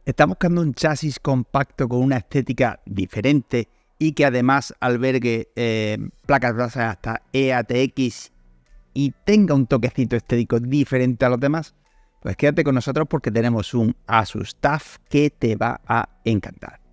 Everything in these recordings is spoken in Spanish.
¿Estás buscando un chasis compacto con una estética diferente y que además albergue placas base hasta eATX y tenga un toquecito estético diferente a los demás? Pues quédate con nosotros porque tenemos un Asus TUF que te va a encantar.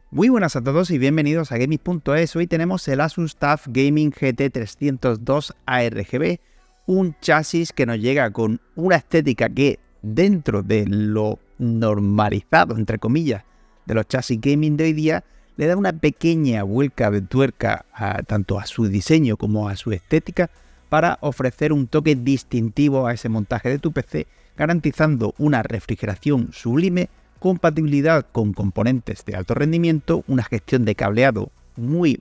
Muy buenas a todos y bienvenidos a Gaming.es. Hoy tenemos el Asus TUF Gaming GT302 ARGB, un chasis que nos llega con una estética que dentro de lo normalizado, entre comillas, de los chasis gaming de hoy día, le da una pequeña vuelta de tuerca tanto a su diseño como a su estética para ofrecer un toque distintivo a ese montaje de tu PC, garantizando una refrigeración sublime, compatibilidad con componentes de alto rendimiento, una gestión de cableado muy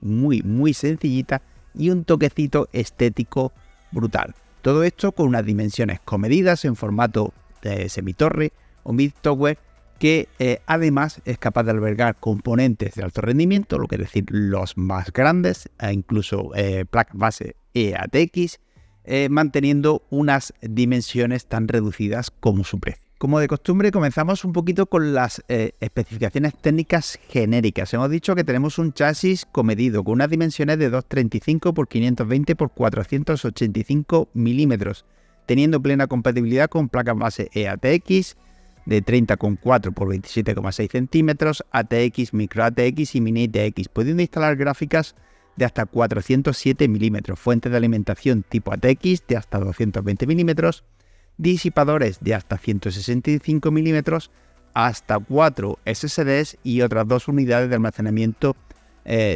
sencillita y un toquecito estético brutal. Todo esto con unas dimensiones comedidas en formato de semitorre o mid-tower que además es capaz de albergar componentes de alto rendimiento, lo que es decir los más grandes, incluso placas base eATX, manteniendo unas dimensiones tan reducidas como su precio. Como de costumbre, comenzamos un poquito con las especificaciones técnicas genéricas. Hemos dicho que tenemos un chasis comedido con unas dimensiones de 235 x 520 x 485 milímetros, teniendo plena compatibilidad con placas base eATX de 30,4 x 27,6 centímetros, ATX, micro ATX y mini ATX, pudiendo instalar gráficas de hasta 407 milímetros, fuentes de alimentación tipo ATX de hasta 220 milímetros, disipadores de hasta 165 milímetros, hasta 4 SSDs y otras 2 unidades de almacenamiento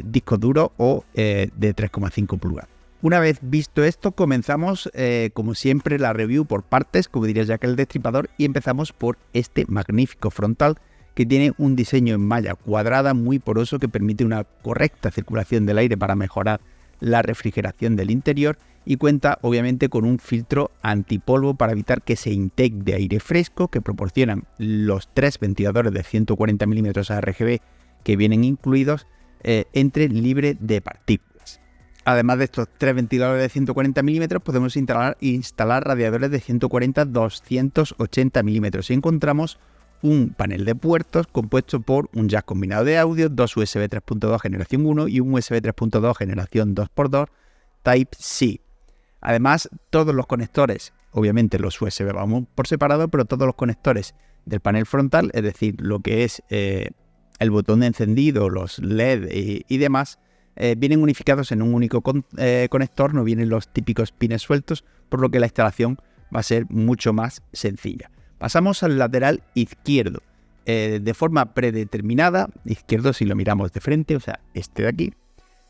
disco duro o de 3,5 pulgadas. Una vez visto esto, comenzamos como siempre la review por partes, como diría Jack el Destripador, y empezamos por este magnífico frontal que tiene un diseño en malla cuadrada muy poroso que permite una correcta circulación del aire para mejorar la refrigeración del interior y cuenta obviamente con un filtro antipolvo para evitar que se integre aire fresco que proporcionan los 3 ventiladores de 140 mm ARGB que vienen incluidos, entre libre de partículas. Además de estos 3 ventiladores de 140 mm podemos instalar radiadores de 140-280 mm y encontramos un panel de puertos compuesto por un jack combinado de audio, 2 USB 3.2 generación 1 y un USB 3.2 generación 2x2 Type-C. Además, todos los conectores, obviamente los USB vamos por separado, pero todos los conectores del panel frontal, es decir, lo que es el botón de encendido, los LED y demás, vienen unificados en un único conector, no vienen los típicos pines sueltos, por lo que la instalación va a ser mucho más sencilla. Pasamos al lateral izquierdo, de forma predeterminada, izquierdo si lo miramos de frente, o sea, este de aquí.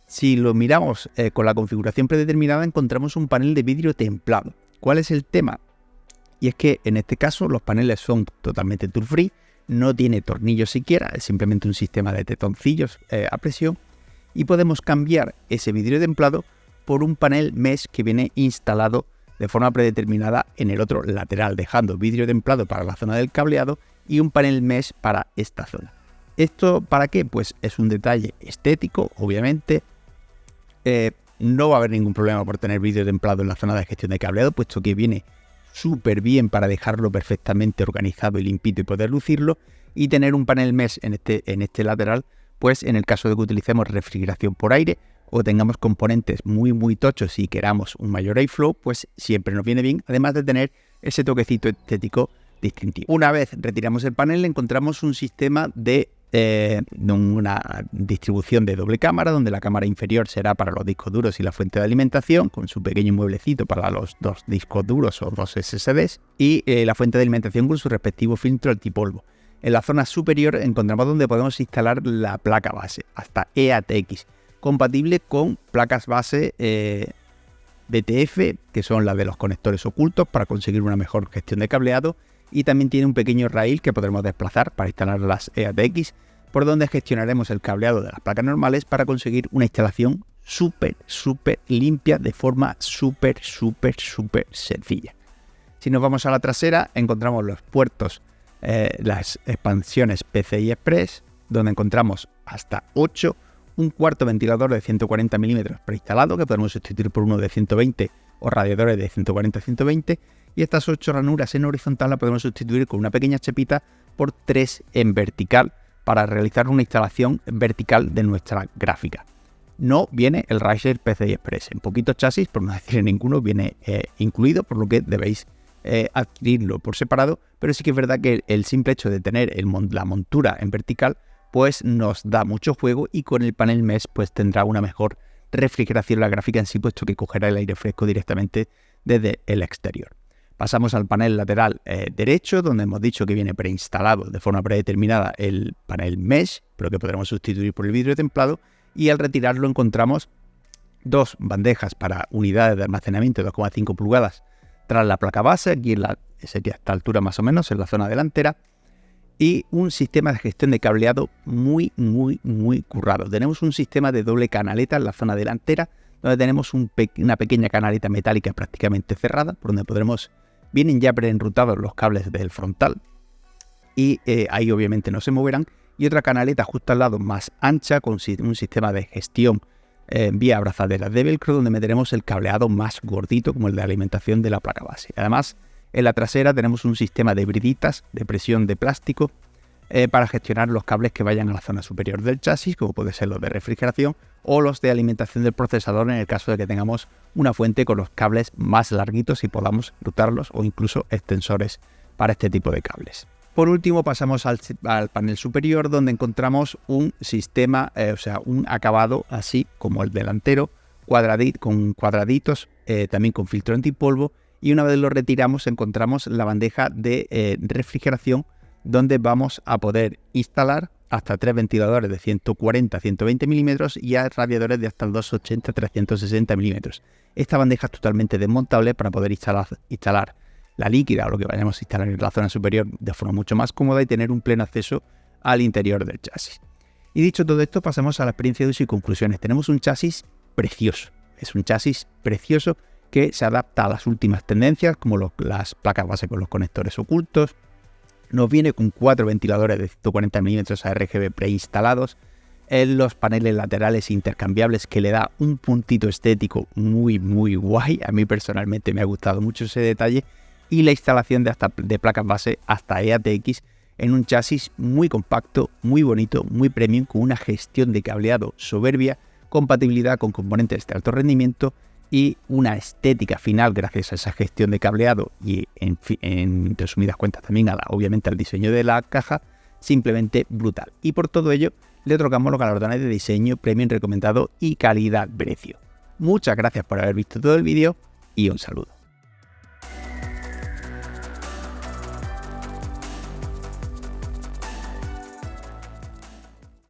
Si lo miramos con la configuración predeterminada, encontramos un panel de vidrio templado. ¿Cuál es el tema? Y es que en este caso los paneles son totalmente tool free, no tiene tornillos siquiera, es simplemente un sistema de tetoncillos a presión, y podemos cambiar ese vidrio templado por un panel mesh que viene instalado de forma predeterminada en el otro lateral, dejando vidrio templado para la zona del cableado y un panel mesh para esta zona. ¿Esto para qué? Pues es un detalle estético, obviamente. No va a haber ningún problema por tener vidrio templado en la zona de gestión de cableado, puesto que viene súper bien para dejarlo perfectamente organizado y limpito y poder lucirlo, y tener un panel mesh en este lateral, pues en el caso de que utilicemos refrigeración por aire o tengamos componentes muy tochos y queramos un mayor airflow, pues siempre nos viene bien, además de tener ese toquecito estético distintivo. Una vez retiramos el panel, encontramos un sistema de una distribución de doble cámara, donde la cámara inferior será para los discos duros y la fuente de alimentación, con su pequeño mueblecito para los 2 discos duros o 2 SSDs, y la fuente de alimentación con su respectivo filtro antipolvo. En la zona superior encontramos donde podemos instalar la placa base, hasta eATX, compatible con placas base BTF, que son las de los conectores ocultos para conseguir una mejor gestión de cableado, y también tiene un pequeño rail que podremos desplazar para instalar las eATX, por donde gestionaremos el cableado de las placas normales para conseguir una instalación súper limpia de forma súper sencilla. Si nos vamos a la trasera, encontramos los puertos, las expansiones PCI Express, donde encontramos hasta 8 un cuarto ventilador de 140 milímetros preinstalado que podemos sustituir por uno de 120 o radiadores de 140-120, y estas 8 ranuras en horizontal las podemos sustituir con una pequeña chepita por 3 en vertical para realizar una instalación vertical de nuestra gráfica. No viene el Razer PCI Express. En poquitos chasis, por no decir en ninguno, viene incluido, por lo que debéis adquirirlo por separado, pero sí que es verdad que el simple hecho de tener la montura en vertical pues nos da mucho juego, y con el panel mesh pues tendrá una mejor refrigeración la gráfica en sí, puesto que cogerá el aire fresco directamente desde el exterior. Pasamos al panel lateral derecho, donde hemos dicho que viene preinstalado de forma predeterminada el panel mesh, pero que podremos sustituir por el vidrio templado, y al retirarlo encontramos 2 bandejas para unidades de almacenamiento de 2,5 pulgadas tras la placa base, aquí sería a esta altura más o menos, en la zona delantera, y un sistema de gestión de cableado muy currado. Tenemos un sistema de doble canaleta en la zona delantera, donde tenemos una pequeña canaleta metálica prácticamente cerrada, por donde vienen ya preenrutados los cables del frontal, y ahí obviamente no se moverán, y otra canaleta justo al lado más ancha con un sistema de gestión vía abrazaderas de velcro, donde meteremos el cableado más gordito como el de alimentación de la placa base. Además, en la trasera tenemos un sistema de briditas de presión de plástico para gestionar los cables que vayan a la zona superior del chasis, como puede ser los de refrigeración o los de alimentación del procesador, en el caso de que tengamos una fuente con los cables más larguitos y podamos rutarlos, o incluso extensores para este tipo de cables. Por último, pasamos al panel superior, donde encontramos un sistema, un acabado así como el delantero, con cuadraditos, también con filtro antipolvo, y una vez lo retiramos encontramos la bandeja de refrigeración, donde vamos a poder instalar hasta 3 ventiladores de 140-120 milímetros y radiadores de hasta 280-360 milímetros. Esta bandeja es totalmente desmontable para poder instalar la líquida o lo que vayamos a instalar en la zona superior de forma mucho más cómoda y tener un pleno acceso al interior del chasis. Y dicho todo esto, pasamos a la experiencia de uso y conclusiones. Tenemos un chasis precioso, es un chasis precioso que se adapta a las últimas tendencias, como las placas base con los conectores ocultos. Nos viene con 4 ventiladores de 140 milímetros ARGB preinstalados, en los paneles laterales intercambiables, que le da un puntito estético muy guay. A mí personalmente me ha gustado mucho ese detalle, y la instalación de placas base hasta EATX en un chasis muy compacto, muy bonito, muy premium, con una gestión de cableado soberbia, compatibilidad con componentes de alto rendimiento y una estética final gracias a esa gestión de cableado y en resumidas cuentas también obviamente al diseño de la caja, simplemente brutal. Y por todo ello le otorgamos los galardones de diseño premium recomendado y calidad-precio. Muchas gracias por haber visto todo el vídeo y un saludo.